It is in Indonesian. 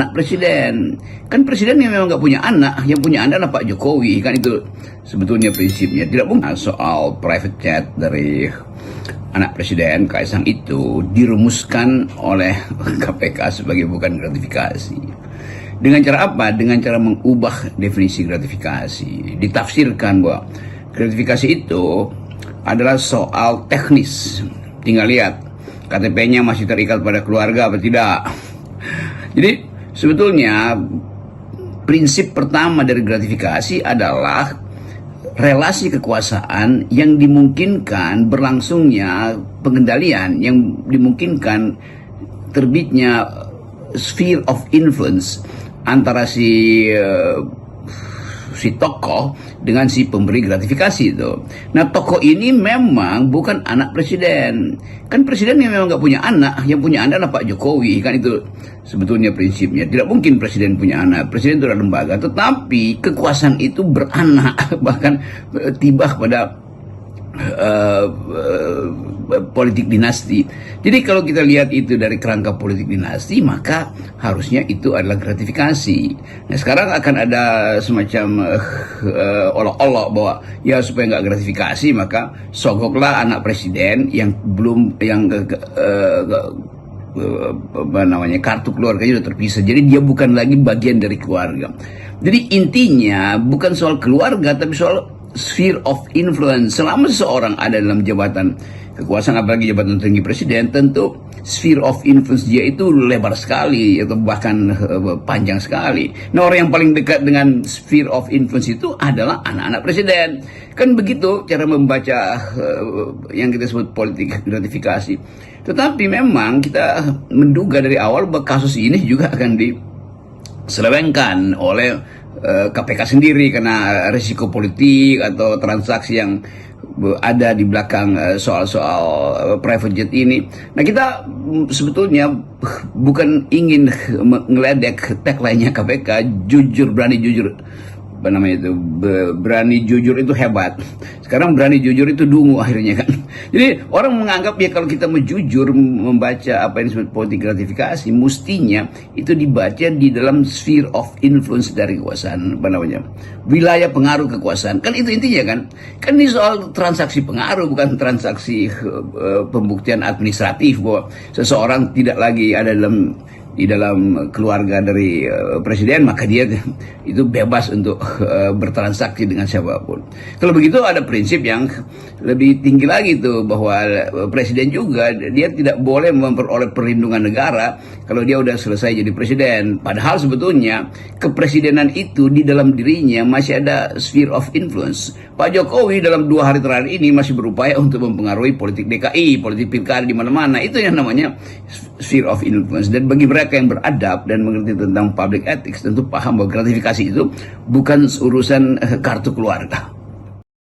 anak presiden. Kan presiden yang memang nggak punya anak, yang punya anak adalah Pak Jokowi. Kan itu sebetulnya prinsipnya. Tidak mungkin soal private jet dari anak presiden Kaisang itu dirumuskan oleh KPK sebagai bukan gratifikasi. Dengan cara apa? Dengan cara mengubah definisi gratifikasi. Ditafsirkan bahwa gratifikasi itu adalah soal teknis. Tinggal lihat KTP-nya masih terikat pada keluarga atau tidak. Jadi sebetulnya prinsip pertama dari gratifikasi adalah relasi kekuasaan yang dimungkinkan berlangsungnya pengendalian, yang dimungkinkan terbitnya sphere of influence antara si tokoh dengan si pemberi gratifikasi itu. Nah, tokoh ini memang bukan anak presiden. Kan presiden yang memang nggak punya anak, yang punya anak adalah Pak Jokowi. Kan itu sebetulnya prinsipnya. Tidak mungkin presiden punya anak. Presiden itu adalah lembaga. Tetapi kekuasaan itu beranak, bahkan tiba pada politik dinasti. Jadi kalau kita lihat itu dari kerangka politik dinasti, maka harusnya itu adalah gratifikasi. Nah, sekarang akan ada semacam olok-olok bahwa ya supaya nggak gratifikasi maka sogoklah anak presiden yang belum kartu keluarganya sudah terpisah. Jadi dia bukan lagi bagian dari keluarga. Jadi intinya bukan soal keluarga tapi soal sphere of influence. Selama seseorang ada dalam jabatan kekuasaan, apalagi jabatan tinggi presiden, tentu sphere of influence dia itu lebar sekali atau bahkan panjang sekali. Nah, orang yang paling dekat dengan sphere of influence itu adalah anak-anak presiden. Kan begitu cara membaca yang kita sebut politik gratifikasi. Tetapi memang kita menduga dari awal bahwa kasus ini juga akan diselewengkan oleh KPK sendiri karena risiko politik atau transaksi yang ada di belakang soal-soal private jet ini. Nah, kita sebetulnya bukan ingin ngeledek tagline-nya KPK, jujur, berani jujur. Apa namanya itu? Berani jujur itu hebat. Sekarang berani jujur itu dungu akhirnya kan. Jadi orang menganggap ya kalau kita mau jujur membaca apa yang disebut politik gratifikasi, mestinya itu dibaca di dalam sphere of influence dari kekuasaan, apa namanya, wilayah pengaruh kekuasaan. Kan itu intinya kan. Kan ini soal transaksi pengaruh, bukan transaksi pembuktian administratif bahwa seseorang tidak lagi ada di dalam keluarga dari presiden, maka dia itu bebas untuk bertransaksi dengan siapapun. Kalau begitu ada prinsip yang lebih tinggi lagi tuh, bahwa presiden juga dia tidak boleh memperoleh perlindungan negara kalau dia udah selesai jadi presiden. Padahal sebetulnya kepresidenan itu di dalam dirinya masih ada sphere of influence. Pak Jokowi dalam 2 hari terakhir ini masih berupaya untuk mempengaruhi politik DKI, politik pilkada di mana-mana. Itu yang namanya sphere of influence. Dan bagi mereka yang beradab dan mengerti tentang public ethics tentu paham bahwa gratifikasi itu bukan urusan kartu keluarga.